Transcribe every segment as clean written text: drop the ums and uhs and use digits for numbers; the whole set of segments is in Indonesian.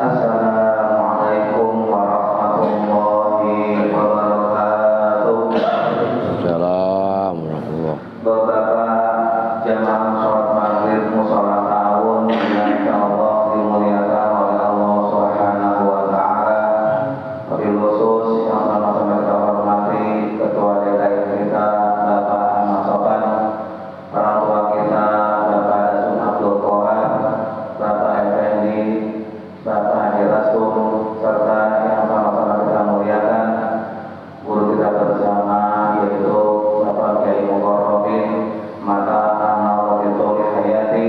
Assalamualaikum warahmatullahi wabarakatuh. Assalamualaikum. Bapak jamaah sholat maghrib mushola tahun yang Allah dimuliakan oleh Allah Subhanahu wa Ta'ala. Wabil khusus yang sama-sama kita hormati Ketua DKI kita Bapak Ahmad Sofan, orang tua kita Bapak Dasun Abdul Qohar, Bapak Effendi, Bapak Haji Rastum, serta yang sama-sama kita muliakan guru kita bersama yaitu Bapak Kiai Mukarrabin Mata Amal Wabituli Hayati.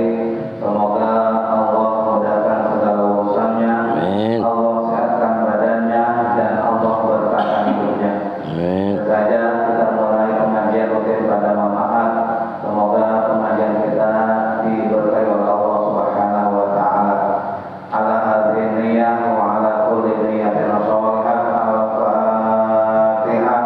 Semoga Allah mudahkan segala urusannya, Allah sehatkan badannya, dan Allah berkahkan hidupnya. Saja kita mulai pengajian rutin pada malam Ahad. Semoga pengajian kita diberkahi oleh Allah Subhanahu wa Ta'ala. Ala hadhihi niyyah wa ala kulli niyyatin shalihah. Al-Fatihah.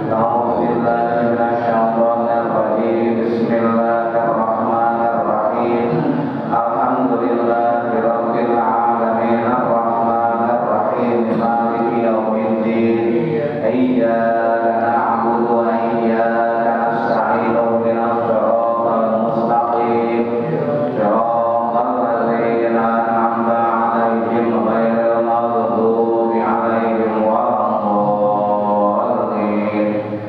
A'udzu billahi minasy syaithanir rajim. Bismillahirrahmanirrahim. Alhamdulillahirabbil alamin arrahmanir rahim maliki yaumiddin. Iyyaka na'budu wa iyyaka nasta'in ihdinas siratal mustaqim. Siratal ladzina an'amta 'alaihim ghairil maghdubi 'alaihim waladdallin.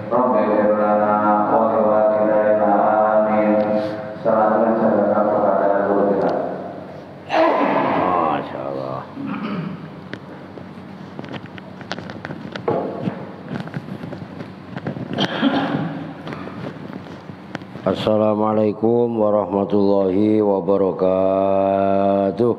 Rabbighfir lana wa liwalidayna amin. Salam dan sedekah kepada guru kita. Masya Allah. Assalamualaikum warahmatullahi wabarakatuh.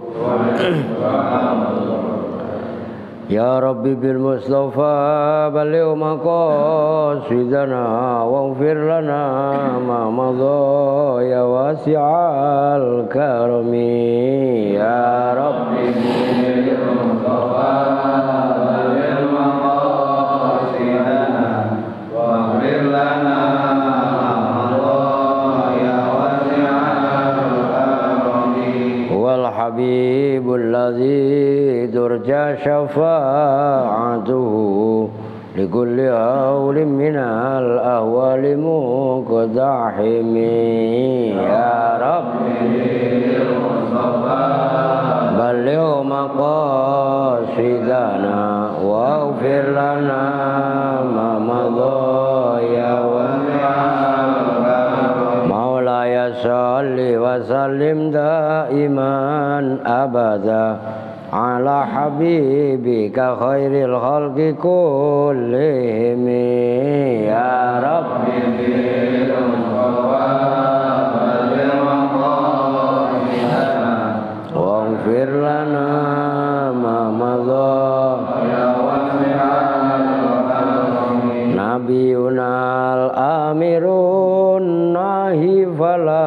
Ya Rabbi bil Mustafa baligh maqasidana waghfir lana ma madha ya wasi'al karami. Ya Rabbi bil Mustafa baligh maqasidana waghfir lana wal habibul ladzi turja syafa'atuhu likulli hawlin minal ahwali muqdahimi. Ya Rabbi bil Mustafa baligh maqasidana waghfir lana ma madha ya Maulaya salli wa sallim daiman abada ala habibika khairil khalqi kullihim. Ya Rabbi bil Mustafa baligh maqasidana waghfir lana ma madha ya wasi'al karami. Nabiyuna al-amirun nahi fala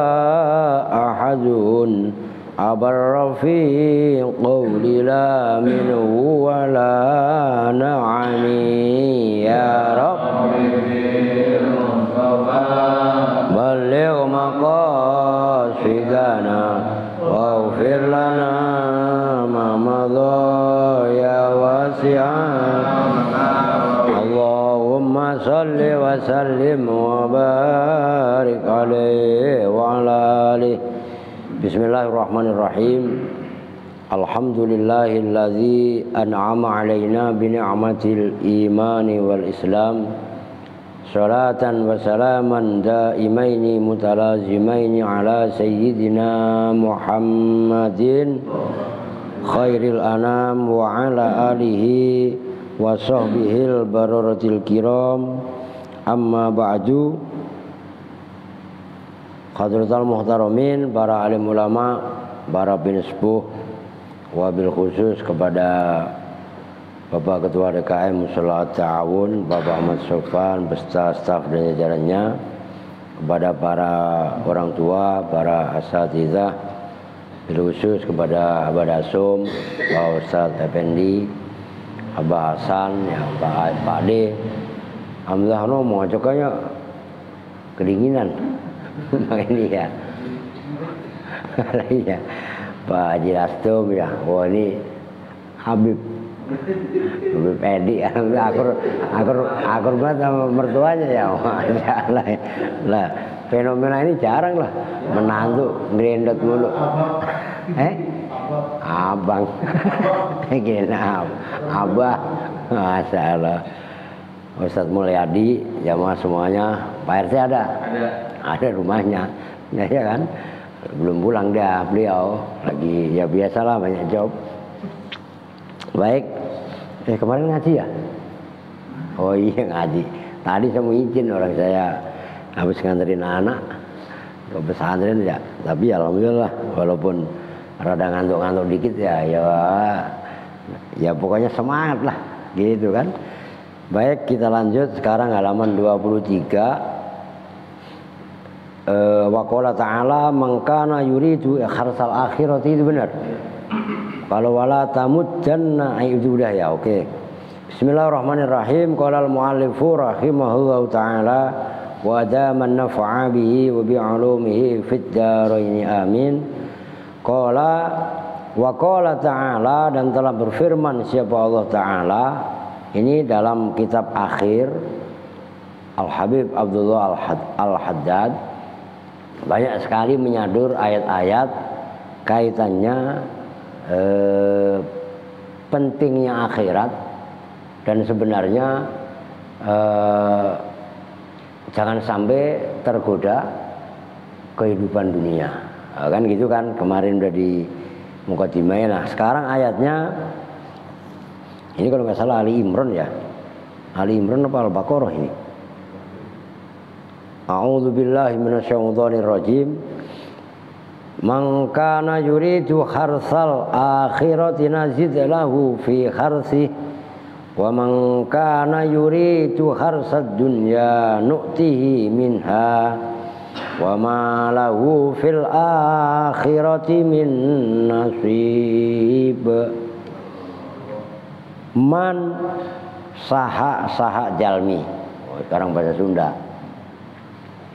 ahadun abarra fi qawli la minhu wa la na'ani. Ya Rabbi bil Mustafa baligh maqasidana waghfir lana ma madha ya wasi'an. Allahumma salli wa sallim wa barik alaihi wa ala alihi. Bismillahirrahmanirrahim. Alhamdulillahilladzi an'ama alaina bi ni'matil imani wal islam. Salatan wa salaman daimaini mutalazimaini ala sayyidina Muhammadin khairil anam wa ala alihi wa sahbihil bararatil kiram. Amma ba'du. Hadratal muhtaramin, para alim ulama, para penispuh, wabil khusus kepada Bapak Ketua DKM Mushola Ta'awun, Bapak Ahmad Sofan, beserta staf dan jajarannya, kepada para orang tua, para asatidzah, bil khusus kepada Abah Dasum, Pak Ustadz Effendi, Abah Hasan, ya, Pak Ade. Alhamdulillah mau ngacokannya kedinginan. Ini ya. Iya. Pak Haji Rastum ya. Wah ini Habib Edi, akur banget sama mertuanya ya, masalah. Lah fenomena ini jarang lah, menantu ngerendot mulu. Abang, gila, abah, masalah. Ustadz Mulyadi, jamaah semuanya, Pak RT ada rumahnya, ya kan? Belum pulang beliau lagi ya biasalah banyak job. Baik, kemarin ngaji ya? Oh iya ngaji. Tadi saya mau izin, orang saya habis nganterin anak ke pesantren ya. Tapi alhamdulillah walaupun rada ngantuk-ngantuk dikit ya pokoknya semangat lah gitu kan. Baik, kita lanjut sekarang halaman 23. Wa qala ta'ala man kana yuridu kharsal akhirati, itu benar. Kalau wala tamuddanna itu udah ya, oke. Bismillahirrahmanirrahim. Qala al-muallifu rahimahullahu ta'ala wa daman naf'a bihi wa bi 'ulumihi fid dharain amin. Qala wa qala ta'ala, dan telah berfirman siapa Allah Ta'ala. Ini dalam kitab akhir Al-Habib Abdullah Al-Haddad, banyak sekali menyadur ayat-ayat kaitannya pentingnya akhirat, dan sebenarnya jangan sampai tergoda kehidupan dunia, kan gitu kan, kemarin udah di mukadimah. Nah sekarang ayatnya ini kalau nggak salah Ali Imran ya, Ali Imran apa Al-Baqarah ini? A'udzubillahi minasyaitonir rajim. Man kana yuridu kharsal akhirati nazid lahu fi kharsi wa man kana yuridu kharsad dunya nu'tihi minha wa ma lahu fil akhirati min nasib. Man saha jalmi, sekarang bahasa Sunda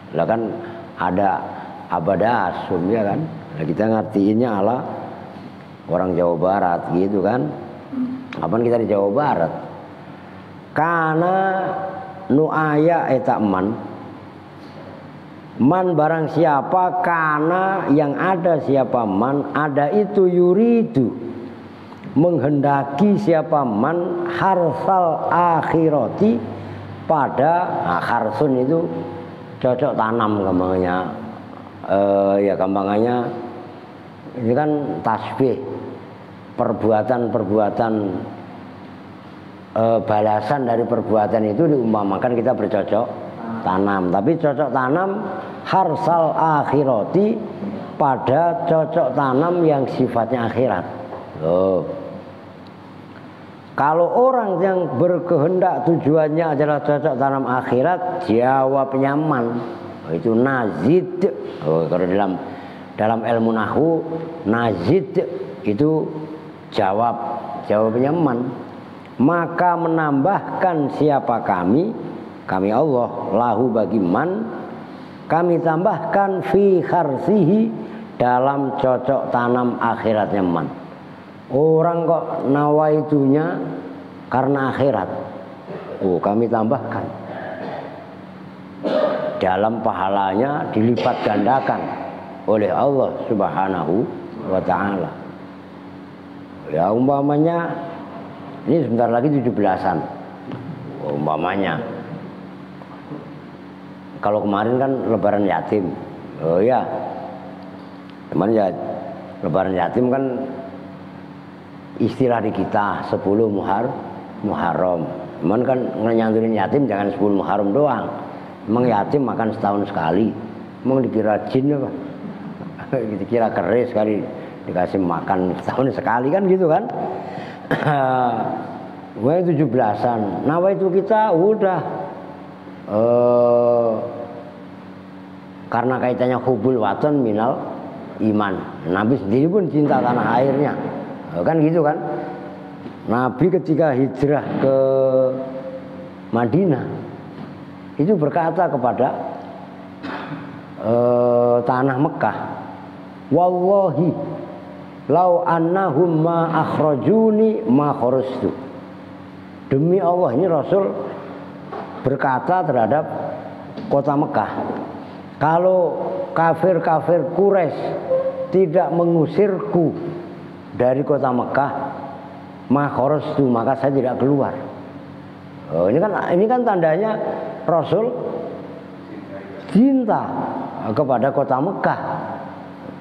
lah kan, ada abada asum ya kan. Nah, kita ngertiinnya ala orang Jawa Barat gitu kan. Kapan kita di Jawa Barat? Karena nu aya eta man barang siapa, karena yang ada siapa man, ada itu yuridu menghendaki siapa man harsal akhirati pada harsun itu cocok tanam gampangnya. Ya gampangannya ini kan tasbih, perbuatan balasan dari perbuatan itu diumpamakan kita bercocok tanam. Tapi cocok tanam harsal akhirati pada cocok tanam yang sifatnya akhirat. Kalau orang yang berkehendak tujuannya adalah cocok tanam akhirat, jawabnya man. Itu nazid. Kalau dalam ilmu nahwu, nazid itu jawabnya man. Maka menambahkan siapa kami Allah, lahu bagi man, kami tambahkan fi kharsihi, dalam cocok tanam akhiratnya man. Orang kok nawaitunya karena akhirat, kami tambahkan dalam pahalanya dilipat gandakan oleh Allah Subhanahu wa ta'ala. Ya umpamanya ini sebentar lagi 17-an, umpamanya. Kalau kemarin kan lebaran yatim. Oh ya, kemarin ya lebaran yatim kan istilah di kita 10 Muharram. Cuman kan nyanturin yatim jangan 10 Muharram doang. Emang yatim makan setahun sekali. Emang dikira jin apa? Dikira keris sekali dikasih makan setahun sekali kan gitu kan? Gue 17-an. Nah itu kita udah karena kaitannya hubul waton minal iman. Nabi sendiri pun cinta tanah airnya. Kan gitu kan. Nabi ketika hijrah ke Madinah itu berkata kepada tanah Mekah, wallahi lau annahum ma akhrajuni ma kharajtu. Demi Allah, ini Rasul berkata terhadap kota Mekah, kalau kafir-kafir Quraisy tidak mengusirku dari kota Mekah, ma kharajtu, maka saya tidak keluar. Oh, ini kan tandanya Rasul cinta kepada kota Mekah,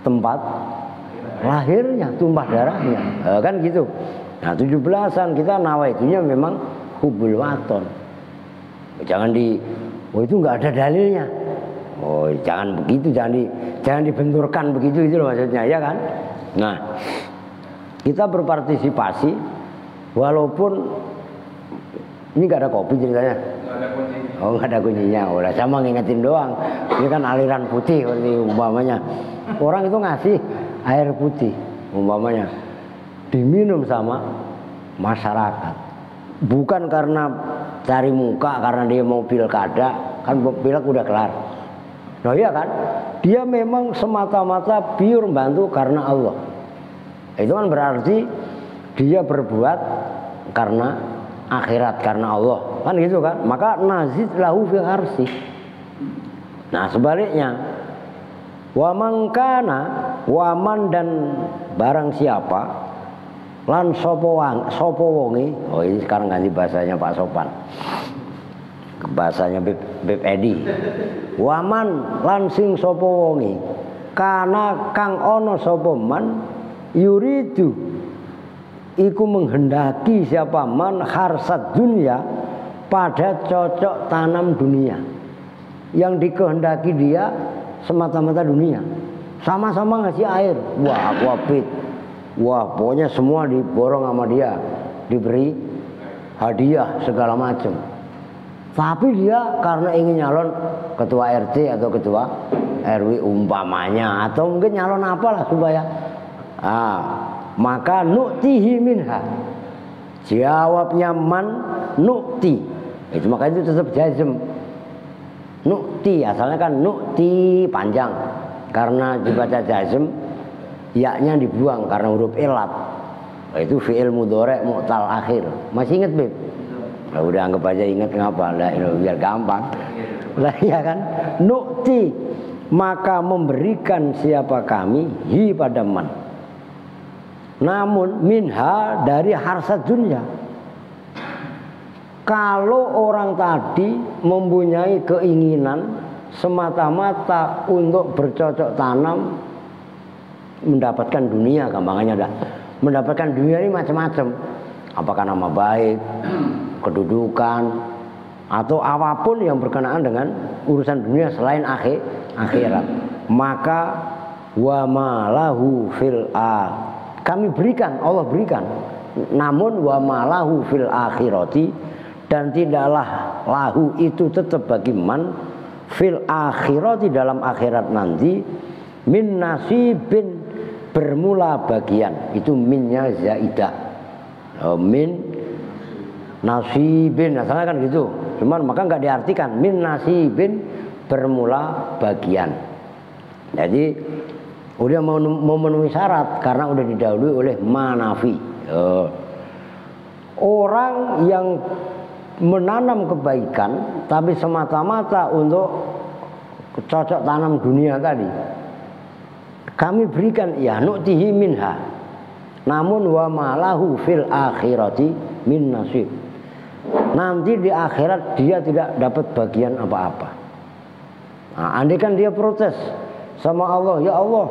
tempat lahirnya, tumpah darahnya, kan gitu. Nah 17-an kita nawaitunya memang hubul waton. Jangan itu nggak ada dalilnya. Oh, jangan begitu, jangan dibenturkan begitu, itu loh maksudnya, ya kan? Nah, kita berpartisipasi walaupun ini nggak ada kopi ceritanya. Oh, nggak ada kuncinya. Udah sama ngingetin doang. Ini kan aliran putih seperti umpamanya. Orang itu ngasih air putih umpamanya, diminum sama masyarakat. Bukan karena cari muka, karena dia mau pilkada, kan pilek udah kelar. Nah iya kan, dia memang semata-mata pure membantu karena Allah. Itu kan berarti dia berbuat karena akhirat, karena Allah, kan gitu kan. Maka nazid lahu fi harsi. Nah sebaliknya, waman dan barang siapa lan sopo wongi. Oh ini sekarang ganti bahasanya Pak Sopan, bahasanya Beb Edi. Waman lan sing sopo wongi kana kang ono sopo man yuridu iku menghendaki siapa man harsat dunia, pada cocok tanam dunia. Yang dikehendaki dia semata-mata dunia. Sama-sama ngasih air, wah aquafit, wah pokoknya semua diborong sama dia, diberi hadiah segala macam. Tapi dia karena ingin nyalon ketua RT atau ketua RW umpamanya, atau mungkin nyalon apalah supaya maka nu'tihi minha. Jawabnya man nu'ti. Itu maka itu tetap jazm. Nu'ti asalnya kan nu'ti panjang. Karena dibaca jazm, ya-nya dibuang karena huruf ilat. Itu fi'il mudhari' mu'tal akhir. Masih ingat, Beb? Nah, udah anggap aja ingat, ngapa? Lah biar gampang. Lah ya kan? Nu'ti, maka memberikan siapa kami hi pada man. Namun minha dari harsat dunia. Kalau orang tadi mempunyai keinginan semata-mata untuk bercocok tanam mendapatkan dunia, gampangannya dah. Mendapatkan dunia ini macam-macam. Apakah nama baik, kedudukan, atau apapun yang berkenaan dengan urusan dunia selain akhirat. Maka wa malahu fil kami berikan, Allah berikan. Namun wa malahu fil akhirati, dan tidaklah lahu itu tetap bagi man fil akhirati dalam akhirat nanti min nasibin bermula bagian. Itu minnya zaidah. Min nasibin, asalnya kan gitu. Cuman maka nggak diartikan min nasibin bermula bagian. Jadi udah memenuhi syarat karena udah didahului oleh manafi. Orang yang menanam kebaikan tapi semata-mata untuk cocok tanam dunia tadi, kami berikan ya nu'tihi minha, namun wa malahu fil akhirati min nasib. Nanti di akhirat dia tidak dapat bagian apa-apa. Nah, andai kan dia protes sama Allah, ya Allah,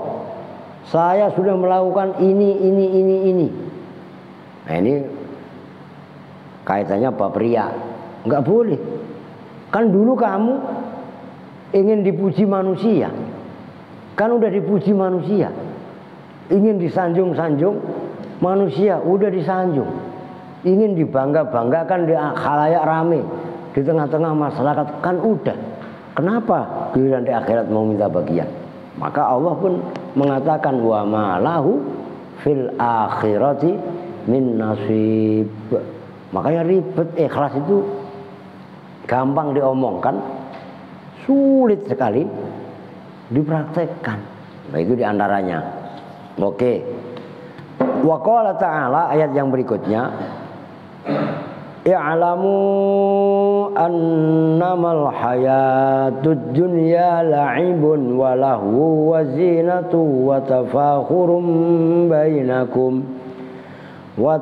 saya sudah melakukan ini. Nah ini kaitannya bab riya. Enggak boleh. Kan dulu kamu ingin dipuji manusia. Kan udah dipuji manusia. Ingin disanjung-sanjung manusia, udah disanjung. Ingin dibangga-banggakan di khalayak rame, di tengah-tengah masyarakat, kan udah. Kenapa giliran di akhirat mau minta bagian? Maka Allah pun mengatakan wa ma lahu fil akhirati min nasib. Makanya ribet. Ikhlas itu gampang diomongkan, sulit sekali dipraktekkan. Nah itu diantaranya. Oke. Wa qala ta'ala, ayat yang berikutnya, i'lamu annamal hayatud dunya la'ibun wa lahu wa zinatu wa tafakhurum bainakum wa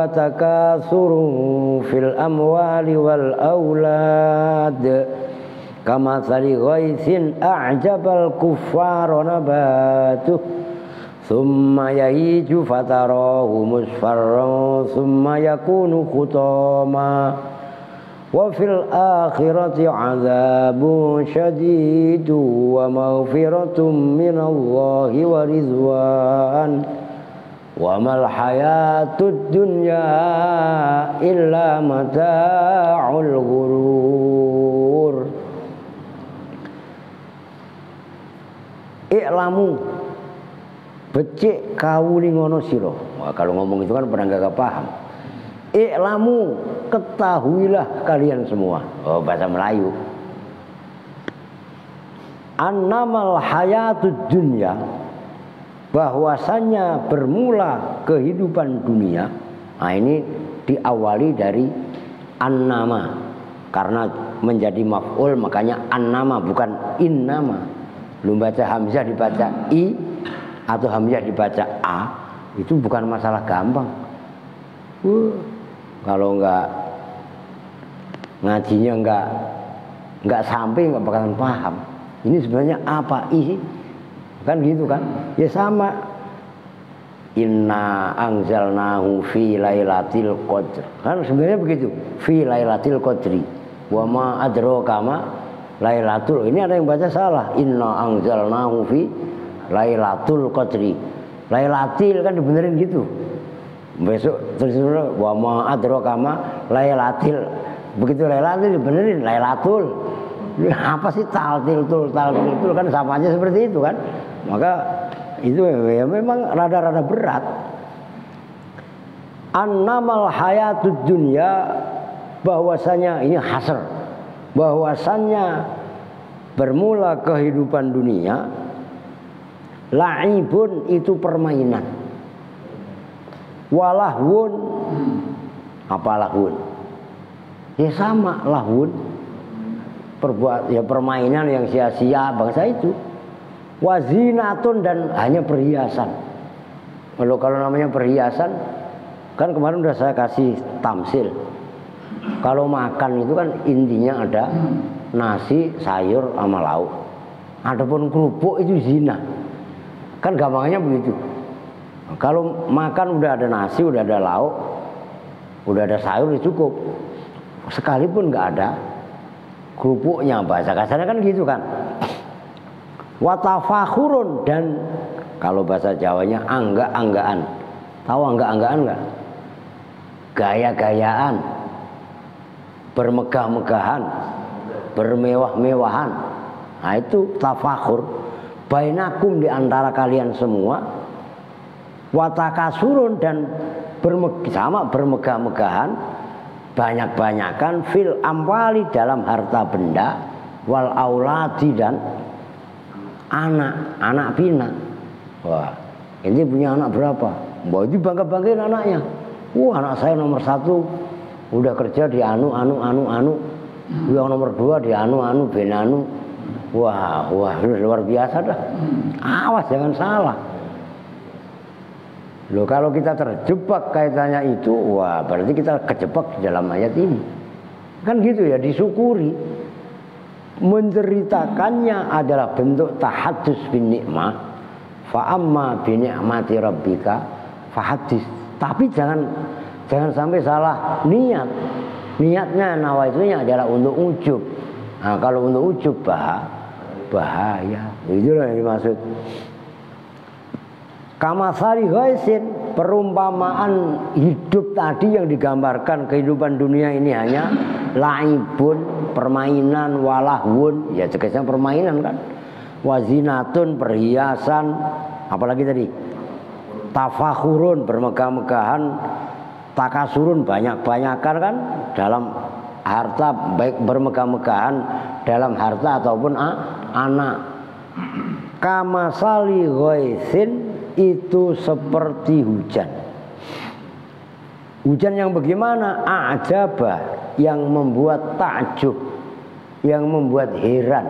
takatsurun fil amwali wal aulad kamathali ghaithin a'jabal kuffara nabatuh thumma yahiju fatarahu musfarran thumma yakunu khutama wa fil akhirati 'adzabun syadidun wa maghfiratun minallahi wa ridwan wa mal hayatud dunya illa mata'ul ghurur. I'lamu, becik kawuli ngono sira. Wah, kalau ngomong itu kan pernah gak paham. I'lamu, ketahuilah kalian semua. Oh, bahasa Melayu. Annamal hayatud dunya, bahwasannya bermula kehidupan dunia. Nah, ini diawali dari annama, karena menjadi maf'ul makanya annama bukan innama. Belum baca hamzah dibaca i atau hamzah dibaca a, itu bukan masalah gampang. Kalau enggak ngajinya enggak sampai enggak bakalan paham. Ini sebenarnya apa sih? Kan gitu kan? Ya sama. Inna anzalnahu fi lailatul qadr. Kan sebenarnya begitu. Fi lailatul qadri. Wa ma adraka ma lailatul. Ini ada yang baca salah. Inna anzalnahu fi lailatul qadri. Lailatil kan dibenerin gitu. Besok terus wa ma adraka ma lailatil. Begitu lailatil dibenerin lailatul. Apa sih taltil kan samanya seperti itu kan. Maka itu ya memang rada-rada berat. Annamal hayatud dunya, bahwasanya ini hasr, bahwasannya bermula kehidupan dunia, la'ibun itu permainan, walahwun, apa lahwun? Ya sama lahwun, permainan yang sia-sia bangsa itu. Wazinatun, dan hanya perhiasan. Kalau namanya perhiasan, kan kemarin udah saya kasih tamsil. Kalau makan itu kan intinya ada nasi, sayur, sama lauk. Adapun kerupuk itu zina. Kan gampangnya begitu. Kalau makan udah ada nasi, udah ada lauk, udah ada sayur, ya cukup. Sekalipun nggak ada kerupuknya, bahasa kasarnya kan gitu kan. Watafakhurun, dan kalau bahasa Jawanya angga-anggaan. Tahu angga-anggaan enggak? Gaya-gayaan, bermegah-megahan, bermewah-mewahan. Nah itu tafakhur. Bainakum, di antara kalian semua. Watakasurun, dan sama bermegah-megahan, banyak-banyakan fil amwali, dalam harta benda, wal auladi, dan anak pina. Wah, ini punya anak berapa? Wah, itu bangga-banggain anaknya. Wah, anak saya nomor 1 udah kerja di anu. Yang nomor 2 di anu ben anu. Wah, luar biasa dah. Awas jangan salah. Loh, kalau kita terjebak kaitannya itu, wah berarti kita kejebak di dalam ayat ini. Kan gitu ya, disyukuri. Menceritakannya adalah bentuk tahaddus bin nikmah. Fa amma bi ni'mati rabbika fahaddis. Tapi jangan sampai salah niat. Niatnya nawaitunya adalah untuk ujub. Nah, kalau untuk ujub bahaya. Itulah yang dimaksud. Kamasari ghaisin, perumpamaan hidup tadi yang digambarkan kehidupan dunia ini hanya laibun, permainan, walahwun, ya tegasnya permainan kan. Wazinatun, perhiasan, apalagi tadi? Tafakhurun, bermegah-megahan, takasurun, banyak-banyakan kan dalam harta, baik bermegah-megahan dalam harta ataupun anak. Kamasali ghaisin, itu seperti hujan. Hujan yang bagaimana? A'jaba, yang membuat takjub, yang membuat heran.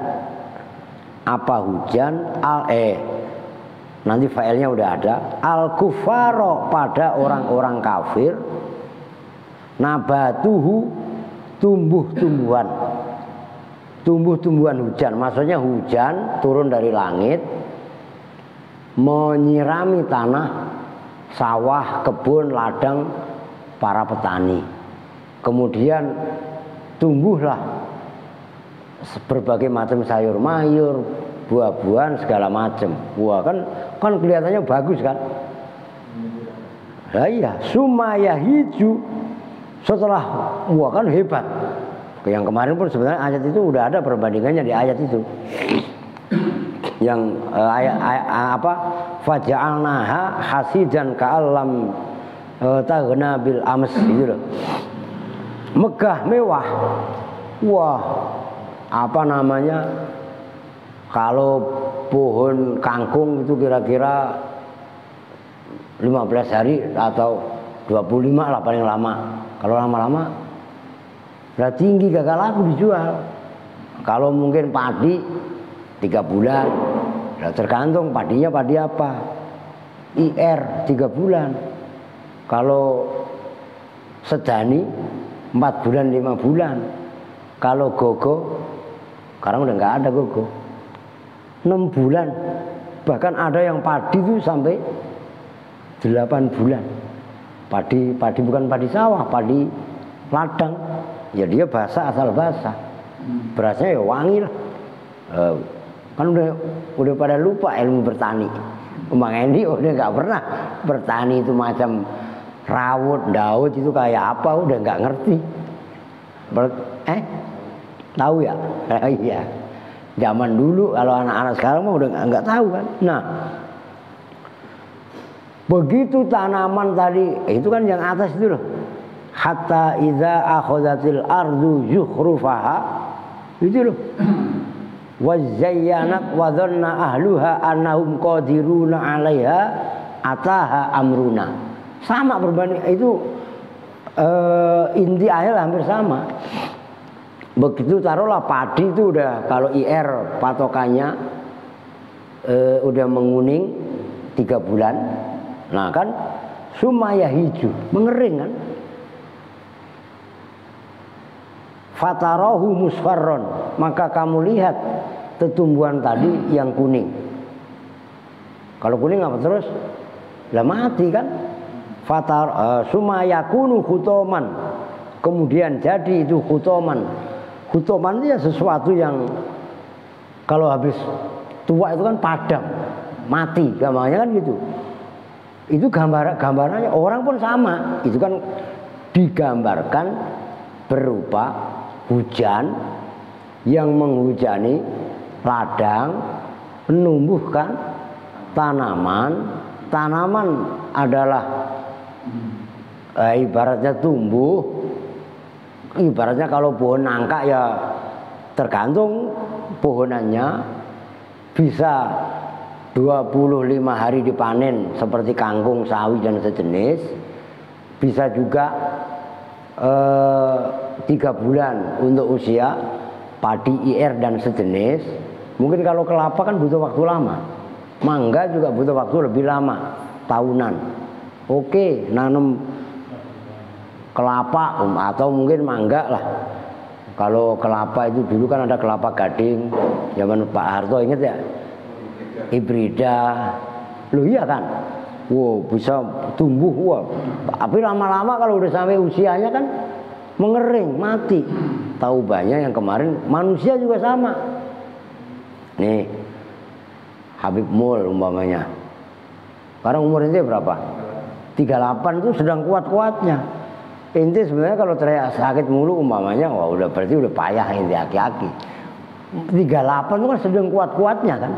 Apa hujan? Nanti failnya udah ada. Al-kufaro, pada orang-orang kafir. Nabatuhu, tumbuh-tumbuhan. Tumbuh-tumbuhan hujan. Maksudnya hujan turun dari langit, menyirami tanah, sawah, kebun, ladang para petani. Kemudian tumbuhlah berbagai macam sayur mayur, buah-buahan segala macam. Wah, kan kelihatannya bagus kan? Lah iya, sumaya hiju, setelah wah kan hebat. Yang kemarin pun sebenarnya ayat itu udah ada perbandingannya di ayat itu. Yang faja'alnaha hasidan ka'allam taghna bil ams gitu loh. Megah mewah. Wah, apa namanya? Kalau pohon kangkung itu kira-kira 15 hari atau 25 lah paling lama. Kalau lama-lama udah tinggi gagal laku dijual. Kalau mungkin padi 3 bulan, ya tergantung padinya padi apa. IR 3 bulan. Kalau sedani 4 bulan 5 bulan. Kalau gogo, sekarang udah nggak ada gogo, 6 bulan. Bahkan ada yang padi itu sampai 8 bulan. Padi bukan padi sawah, padi ladang. Ya dia basah asal basah. Berasnya ya wangi lah. Kan udah pada lupa ilmu bertani. Bang Endi udah nggak pernah bertani itu macam rawut, daud itu kayak apa udah nggak ngerti. Tahu ya? Iya. Zaman dulu kalau anak-anak sekarang mah udah nggak tahu kan. Nah, begitu tanaman tadi itu kan yang atas itu loh. Hatta idza akhadhatil ardu zukhrufaha, itu loh. Wa zayyanat wa dhanna ahluha annahum qadiruna 'alaiha ataha amruna. Sama berbanding itu inti ayat hampir sama. Begitu taruhlah padi itu udah kalau IR patokannya udah menguning 3 bulan. Nah kan sumaya hijau, mengering kan. Fatarahu musfarron, maka kamu lihat tumbuhan tadi yang kuning. Kalau kuning apa terus? Lah mati kan. Sumayakunu khutoman, kemudian jadi itu khutoman. Khutoman itu ya sesuatu yang kalau habis tua itu kan padam, mati, gambarnya kan gitu. Itu gambarannya orang pun sama. Itu kan digambarkan berupa hujan yang menghujani ladang, menumbuhkan tanaman. Tanaman adalah ibaratnya tumbuh. Ibaratnya kalau pohon nangka ya tergantung pohonannya, bisa 25 hari dipanen seperti kangkung, sawi dan sejenis. Bisa juga 3 bulan untuk usia padi IR dan sejenis. Mungkin kalau kelapa kan butuh waktu lama. Mangga juga butuh waktu lebih lama, tahunan. Oke, nanam kelapa atau mungkin mangga lah. Kalau kelapa itu dulu kan ada kelapa gading, zaman Pak Harto, inget ya? Hibrida. Loh iya kan? Wow, bisa tumbuh, wah. Tapi lama-lama kalau udah sampai usianya kan mengering, mati. Tahu banyak yang kemarin manusia juga sama. Nih, Habib Mul umpamanya. Sekarang umur ente berapa? 38 itu sedang kuat-kuatnya. Ente sebenarnya kalau teriak sakit mulu umpamanya, wah udah berarti udah payah ente aki-aki. 38 itu kan sedang kuat-kuatnya kan.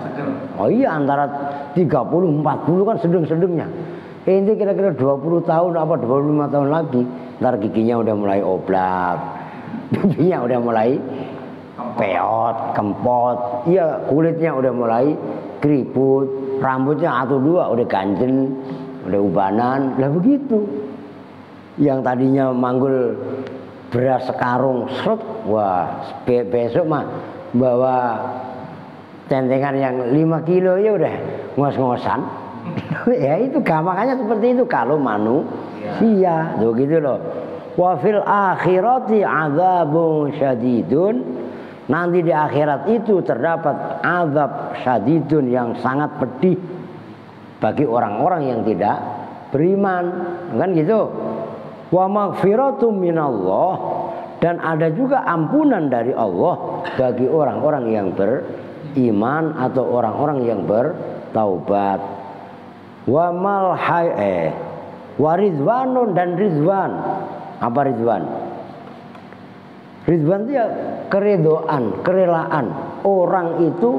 Oh iya, antara 30 40 kan sedang-sedangnya. Ini kira-kira 20 tahun apa 25 tahun lagi, ntar giginya udah mulai oblak, pipinya udah mulai peot, kempot, iya kulitnya udah mulai keriput, rambutnya atau dua udah ganjen, udah ubanan, lah begitu. Yang tadinya manggul beras sekarung, seret, wah besok mah bawa tentengan yang 5 kilo ya udah ngos-ngosan. Ya itu gampangannya seperti itu kalau manusia, tuh gitu loh. Wa fil akhirati adzabun syadidun. Nanti di akhirat itu terdapat azab syadidun yang sangat pedih bagi orang-orang yang tidak beriman, kan gitu. Wa maghfiratum minallah, dan ada juga ampunan dari Allah bagi orang-orang yang beriman atau orang-orang yang bertaubat. Wa mal wa ridwanun, dan ridwan. Apa ridwan? Ridwan itu ya keredoan, kerelaan. Orang itu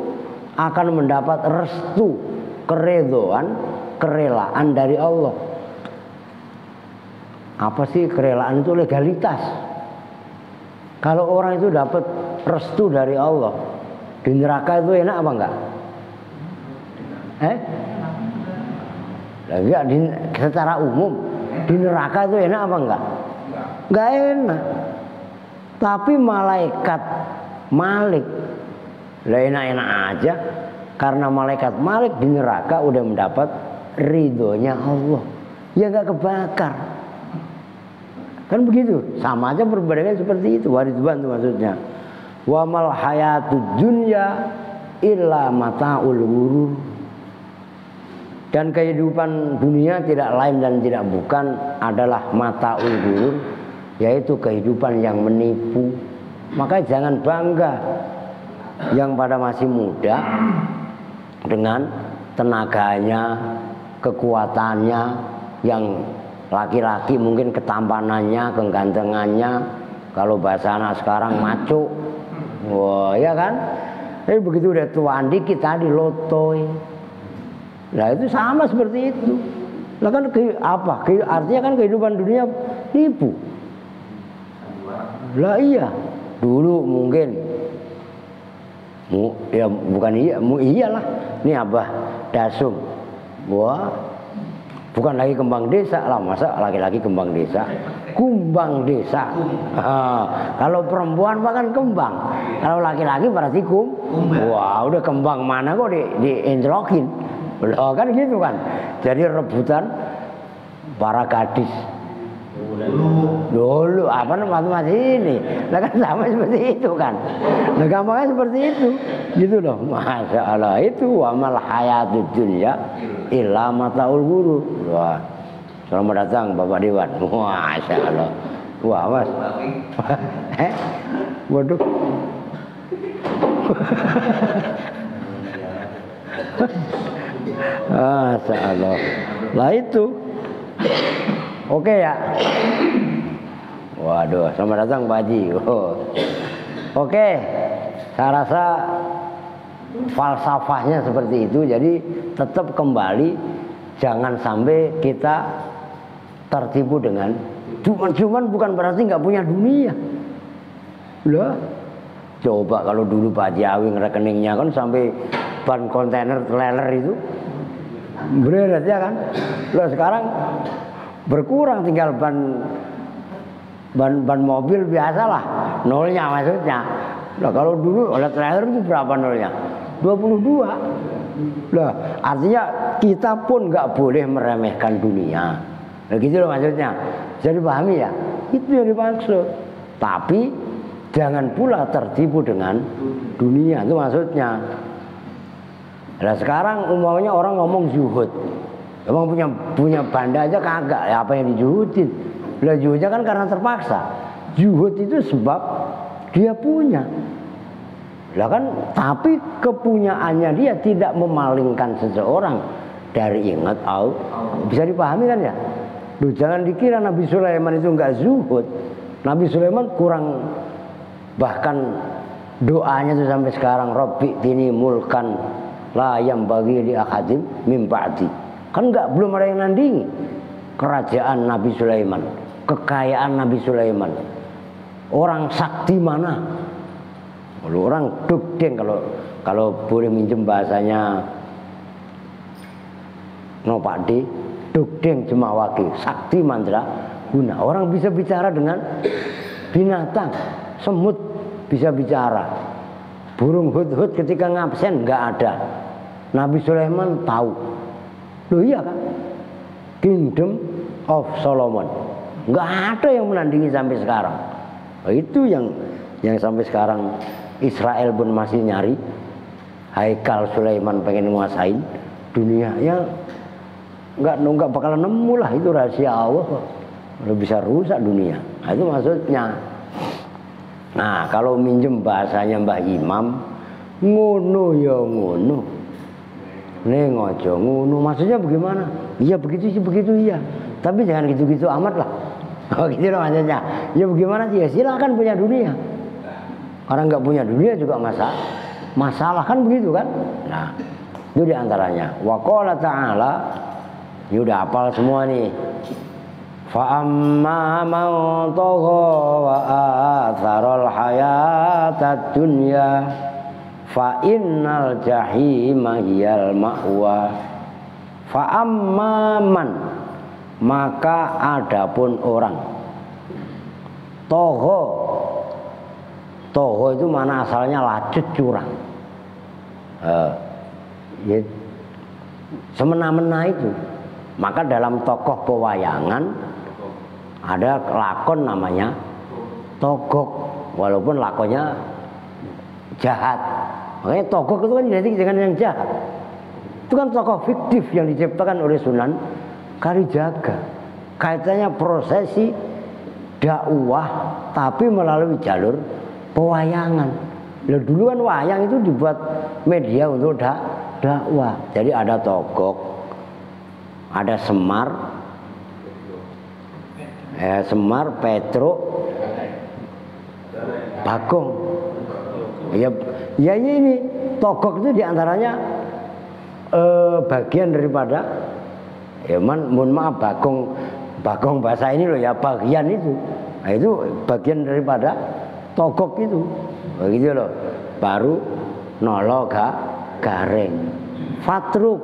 akan mendapat restu, keredoan, kerelaan dari Allah. Apa sih kerelaan itu? Legalitas. Kalau orang itu dapat restu dari Allah, di neraka itu enak apa enggak? Enggak, secara umum di neraka itu enak apa enggak? Enggak enak. Tapi malaikat Malik lah enak-enak aja, karena malaikat Malik di neraka udah mendapat ridhonya Allah, ya nggak kebakar, kan begitu. Sama aja perbedaannya seperti itu. Waridwan itu maksudnya. Wa mal hayatud dunya illa mataul ghurur, dan kehidupan dunia tidak lain dan tidak bukan adalah mataul ghurur, yaitu kehidupan yang menipu. Maka jangan bangga yang pada masih muda dengan tenaganya, kekuatannya, yang laki-laki mungkin ketampanannya, kegantengannya, kalau bahasa anak sekarang maco. Wah, ya kan? Tapi begitu udah tuaan dikit tadi lotoi. Nah itu sama seperti itu. Lah kan artinya kan kehidupan dunia nipu. Lah iya, dulu mungkin ya bukan iyalah. Ini Abah Dasum. Wah, bukan lagi kembang desa lah, masa laki-laki kembang desa? Kumbang desa. Kalau perempuan mah kan kembang. Kalau laki-laki berarti wah, udah kembang mana kok diencelokin. Loh, kan gitu kan. Jadi rebutan para gadis. Dulu apa namanya ini, nah kan sama seperti itu kan. Nah gampangnya seperti itu, gitu loh. Masya Allah, itu wamal hayatud dunya illa mataul ghurur. Wah, selamat datang Bapak Dewan. Masya Allah. Wah mas, waduh. Masya Allah. Lah itu. Oke ya. Waduh, selamat datang Pak Haji. Oke, saya rasa falsafahnya seperti itu. Jadi tetap kembali, jangan sampai kita tertipu dengan cuman bukan berarti nggak punya dunia. Lah, coba kalau dulu Pak Haji Awing rekeningnya kan sampai ban kontainer trailer itu berat ya kan. Lah sekarang berkurang, tinggal ban mobil biasa lah, nolnya maksudnya. Nah kalau dulu oleh trailer itu berapa nolnya? 22. Lah artinya kita pun nggak boleh meremehkan dunia. Nah gitu loh maksudnya. Jadi pahami ya, itu yang dimaksud. Tapi jangan pula tertipu dengan dunia, itu maksudnya. Nah sekarang umumnya orang ngomong zuhud. Emang punya banda aja kagak, ya apa yang dijuhudin? Lah juhudnya kan karena terpaksa. Juhud itu sebab dia punya. Lah kan, tapi kepunyaannya dia tidak memalingkan seseorang dari ingat Allah. Bisa dipahami kan ya? Loh, jangan dikira Nabi Sulaiman itu enggak zuhud. Nabi Sulaiman kurang, bahkan doanya itu sampai sekarang, Rabbi tini mulkan la yang bagi li akadim min ba'di. Kan belum ada yang nandingi kerajaan Nabi Sulaiman, kekayaan Nabi Sulaiman. Orang sakti mana? Orang dugdeng kalau boleh minjem bahasanya no Pakde, dugdeng jemawaki, sakti mantra guna. Orang bisa bicara dengan binatang, semut bisa bicara, burung hut-hut ketika ngabsen nggak ada. Nabi Sulaiman tahu. Loh iya kan? Kingdom of Solomon nggak ada yang menandingi sampai sekarang. Oh, itu yang sampai sekarang Israel pun masih nyari. Haikal Sulaiman pengen nguasain dunia, ya nggak bakalan nemu lah, itu rahasia Allah. Udah bisa rusak dunia. Nah, itu maksudnya. Nah, kalau minjem bahasanya Mbah Imam, ngono ya ngono, neng ojo ngono. Maksudnya bagaimana? Iya begitu sih, begitu iya. Tapi jangan gitu-gitu amat lah. Oh gitu loh maksudnya. Ya bagaimana sih? Ya silakan punya dunia. Orang nggak punya dunia juga masalah kan begitu kan? Nah, itu diantaranya. Wa qala ta'ala, ini udah hafal semua nih. Fa amma man tagha wa atharal hayatad dunya fa innal jahima hiyal ma'wa. Fa amma man, maka adapun orang Toho itu mana asalnya lacut curang. Ya, semena-mena itu. Maka dalam tokoh pewayangan ada lakon namanya Togok, walaupun lakonnya jahat. Makanya Togok itu kan identik dengan yang jahat. Itu kan tokoh fiktif yang diciptakan oleh Sunan Kalijaga. Kaitannya prosesi dakwah tapi melalui jalur pewayangan. Loh, dulu kan wayang itu dibuat media untuk dakwah. Jadi ada Togok, ada Semar, Petruk, Bagong. Ya ini Togok itu diantaranya bagian daripada, ya mohon maaf, Bagong bahasa ini loh ya, bagian itu. Nah, itu bagian daripada Togok itu. Begitu loh. Baru nolo gareng. Fatruk.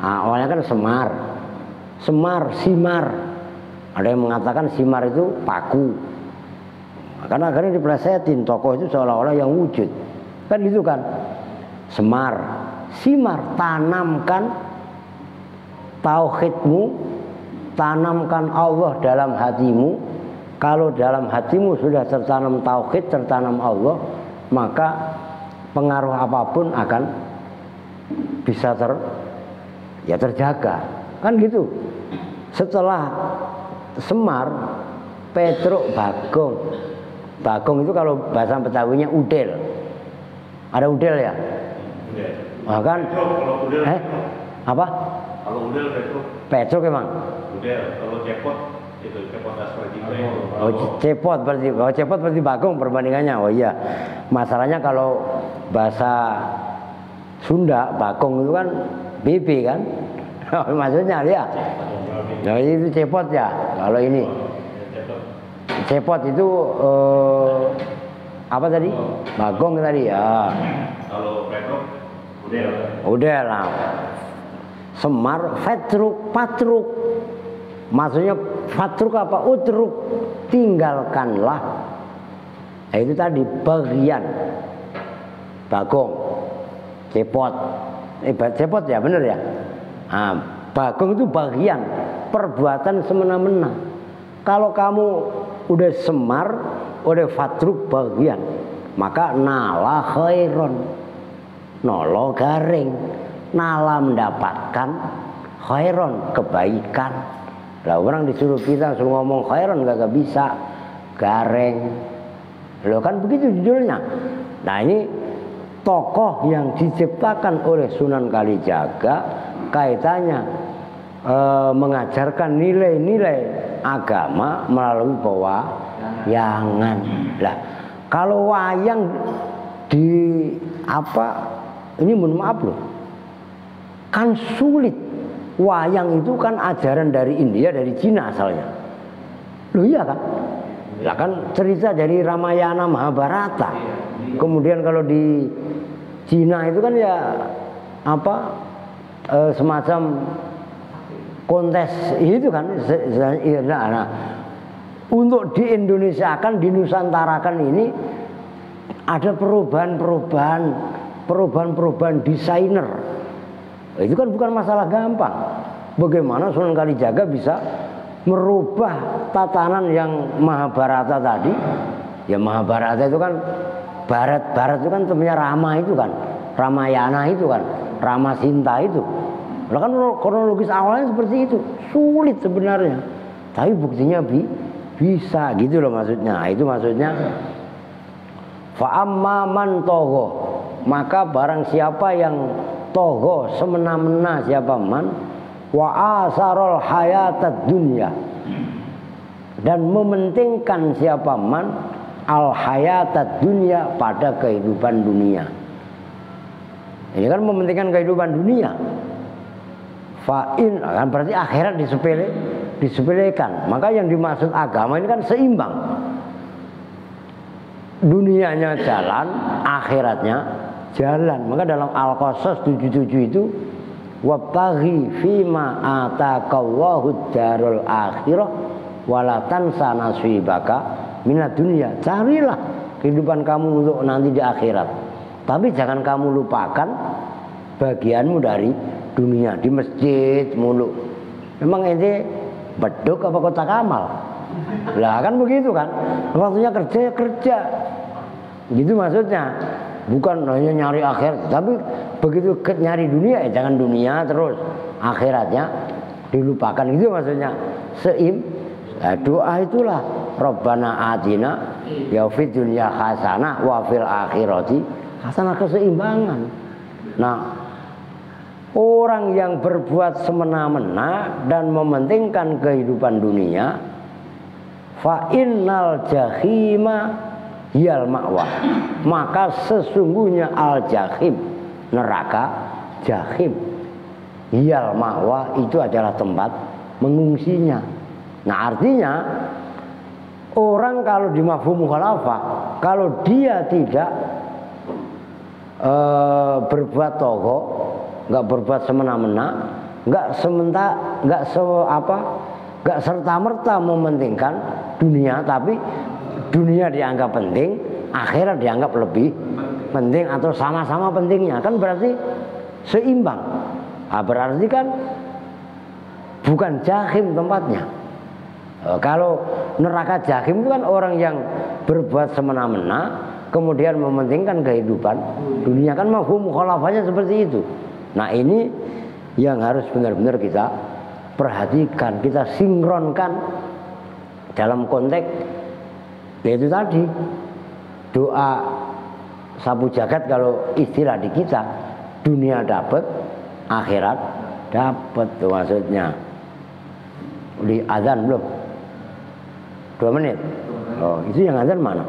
Nah, awalnya kan Semar, Simar. Ada yang mengatakan Simar itu paku. Nah, karena akhirnya diplesetin, tokoh itu seolah-olah yang wujud. Kan gitu kan. Semar, Simar, tanamkan tauhidmu, tanamkan Allah dalam hatimu. Kalau dalam hatimu sudah tertanam tauhid, tertanam Allah, maka pengaruh apapun akan bisa terjaga. Kan gitu. Setelah Semar, Petruk, Bagong. Bagong itu kalau bahasa Betawinya udel. Ada udel ya? Udel. Oh, kan? Kalau udel. Apa? Kalau udel Petruk. Petruk emang? Udel. Kalau cepot itu cepot seperti itu. Oh, cepot berarti Bagong perbandingannya. Oh iya. Masalahnya kalau bahasa Sunda Bagong itu kan BB kan? Maksudnya ya. Nah, itu cepot ya. Kalau ini cepot itu apa tadi? Bagong tadi ya. Kalau Petruk udel lah. Semar, Patruk. Maksudnya Patruk apa? Utruk, tinggalkanlah. Nah, itu tadi bagian. Bagong, cepot. Cepot ya, bener ya. Nah, Bagong itu bagian perbuatan semena-mena. Kalau kamu udah Semar, udah Fatruk bagian, maka nala khairon, nolo garing, nala mendapatkan khairon, kebaikan. Lah orang disuruh kita suruh ngomong khairon gak bisa, gareng. Loh kan begitu judulnya. Nah ini tokoh yang diciptakan oleh Sunan Kalijaga, kaitannya mengajarkan nilai-nilai agama melalui pewayangan. Lah kalau wayang di apa ini mohon maaf loh, kan sulit. Wayang itu kan ajaran dari India, dari Cina asalnya. Loh iya kan? Lah kan cerita dari Ramayana Mahabharata. Kemudian kalau di Cina itu kan ya apa semacam kontes itu kan. Nah, untuk di Indonesia kan, di Nusantara kan ini ada perubahan desainer. Itu kan bukan masalah gampang. Bagaimana Sunan Kalijaga bisa merubah tatanan yang Mahabharata tadi? Ya Mahabharata itu kan barat itu kan temannya Rama itu kan, Ramayana itu kan, Rama Sinta itu. Lah kan kronologis awalnya seperti itu, sulit sebenarnya. Tapi buktinya bisa gitu loh maksudnya. Itu maksudnya fa amma man togho, maka barang siapa yang togho, semena-mena siapa man, wa asarul hayatad dunya, dan mementingkan siapa man al hayatad dunya, pada kehidupan dunia. Ini kan mementingkan kehidupan dunia. Fa'in kan berarti akhirat disepelekan. Maka yang dimaksud agama ini kan seimbang. Dunianya jalan, akhiratnya jalan. Maka dalam Al-Qasas 77 itu wabtaghi fima ataqallahu darul akhirah wala tansa nasibaka minad dunya. Carilah kehidupan kamu untuk nanti di akhirat. Tapi jangan kamu lupakan bagianmu dari dunia. Di masjid mulu. Memang ente beduk apa kotak amal? Lah kan begitu kan. Waktunya kerja. Gitu maksudnya. Bukan hanya nyari akhirat, tapi begitu nyari dunia, jangan dunia terus, akhiratnya dilupakan. Gitu maksudnya. Doa itulah Rabbana atina ya fid dunya hasanah wa fil akhirati hasanah, keseimbangan. Nah, orang yang berbuat semena-mena dan mementingkan kehidupan dunia, fa innal jahima hiyal ma'wa, maka sesungguhnya al jahim, neraka jahim, hiyal ma'wa, itu adalah tempat mengungsinya. Nah artinya orang kalau di mafhum mukhalafah, kalau dia tidak berbuat togo, nggak berbuat semena-mena, nggak serta-merta mementingkan dunia, tapi dunia dianggap penting, akhirat dianggap lebih penting atau sama-sama pentingnya, kan berarti seimbang. Nah, berarti kan bukan jahim tempatnya. Kalau neraka jahim itu kan orang yang berbuat semena-mena kemudian mementingkan kehidupan dunia, kan mafhum mukhalafahnya seperti itu. Nah ini yang harus benar-benar kita perhatikan, kita sinkronkan dalam konteks yaitu tadi doa sapu jagat. Kalau istilah di kita, dunia dapat, akhirat dapat, tuh maksudnya. Di azan belum? 2 menit. Oh, itu yang azan mana?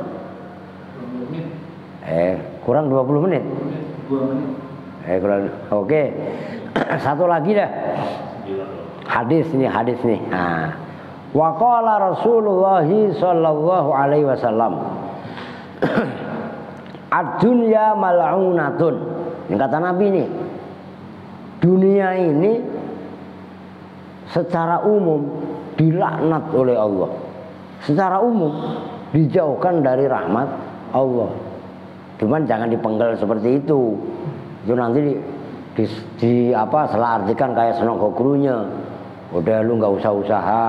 Kurang 20 menit. 2 menit. Kurang. Oke. Satu lagi dah. Hadis nih. Nah. Wa qala Rasulullah sallallahu alaihi wasallam ad-dunya mal'unatun. Ini kata Nabi nih. Dunia ini secara umum dilaknat oleh Allah. Secara umum dijauhkan dari rahmat Allah. Cuman jangan dipenggal seperti itu. Itu nanti salah artikan kayak senongko gurunya. Udah lu nggak usah usaha.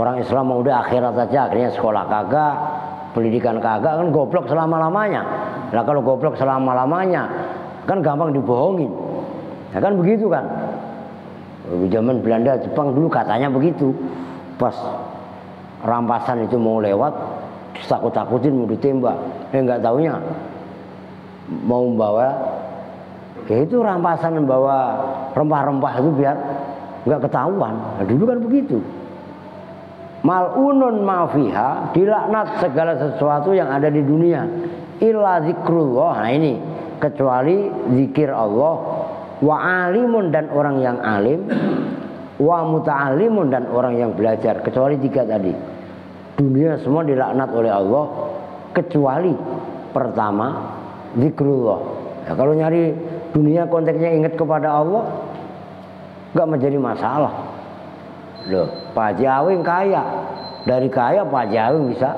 Orang Islam mau udah akhirat saja, akhirnya sekolah kagak, pendidikan kagak, kan goblok selama-lamanya. Nah kalau goblok selama-lamanya kan gampang dibohongin. Ya kan begitu kan. Zaman Belanda, Jepang dulu katanya begitu. Pas rampasan itu mau lewat, takut-takutin mau ditembak. Nggak taunya mau membawa, ya itu rampasan membawa rempah-rempah itu biar nggak ketahuan. Nah, dulu kan begitu. Mal'unun mafiha, dilaknat segala sesuatu yang ada di dunia. Illa zikrullah, nah ini kecuali zikir Allah. Wa alimun, dan orang yang alim. Wa muta'alimun, dan orang yang belajar. Kecuali 3 tadi. Dunia semua dilaknat oleh Allah kecuali pertama zikrullah. Ya, kalau nyari dunia konteksnya ingat kepada Allah, nggak menjadi masalah. Loh, Pak Haji Awing kaya, dari kaya Pak Haji Awing bisa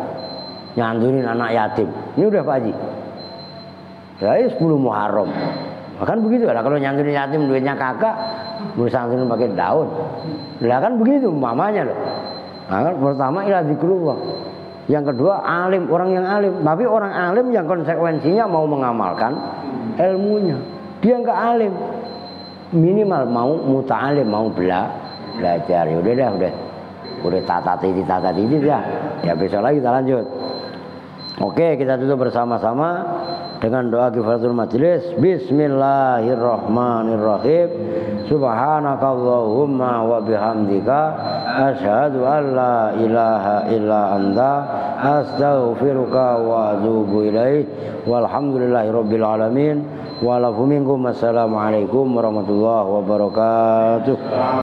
nyantunin anak yatim. Ini udah Pak Haji. Ya 10 Muharram. Kan begitu lah, kalau nyantunin yatim duitnya kakak, mau santunin pakai daun. Lah kan begitu mamanya loh. Nah, kan pertama ila zikrullah. Yang kedua alim, orang yang alim. Tapi orang alim yang konsekuensinya mau mengamalkan ilmunya. Dia enggak alim. Minimal mau muta'alim, mau belajar. Ya udah tata titik ya. Ya besok lagi kita lanjut. Oke, kita tutup bersama-sama dengan doa kifaratul majlis. Bismillahirrahmanirrahim. Subhanakallahumma wa bihamdika asyhadu an la ilaha illa anta astaghfiruka wa atubu ilaik. Walhamdulillahirabbil alamin. Wa lakum minkum assalamualaikum warahmatullahi wabarakatuh.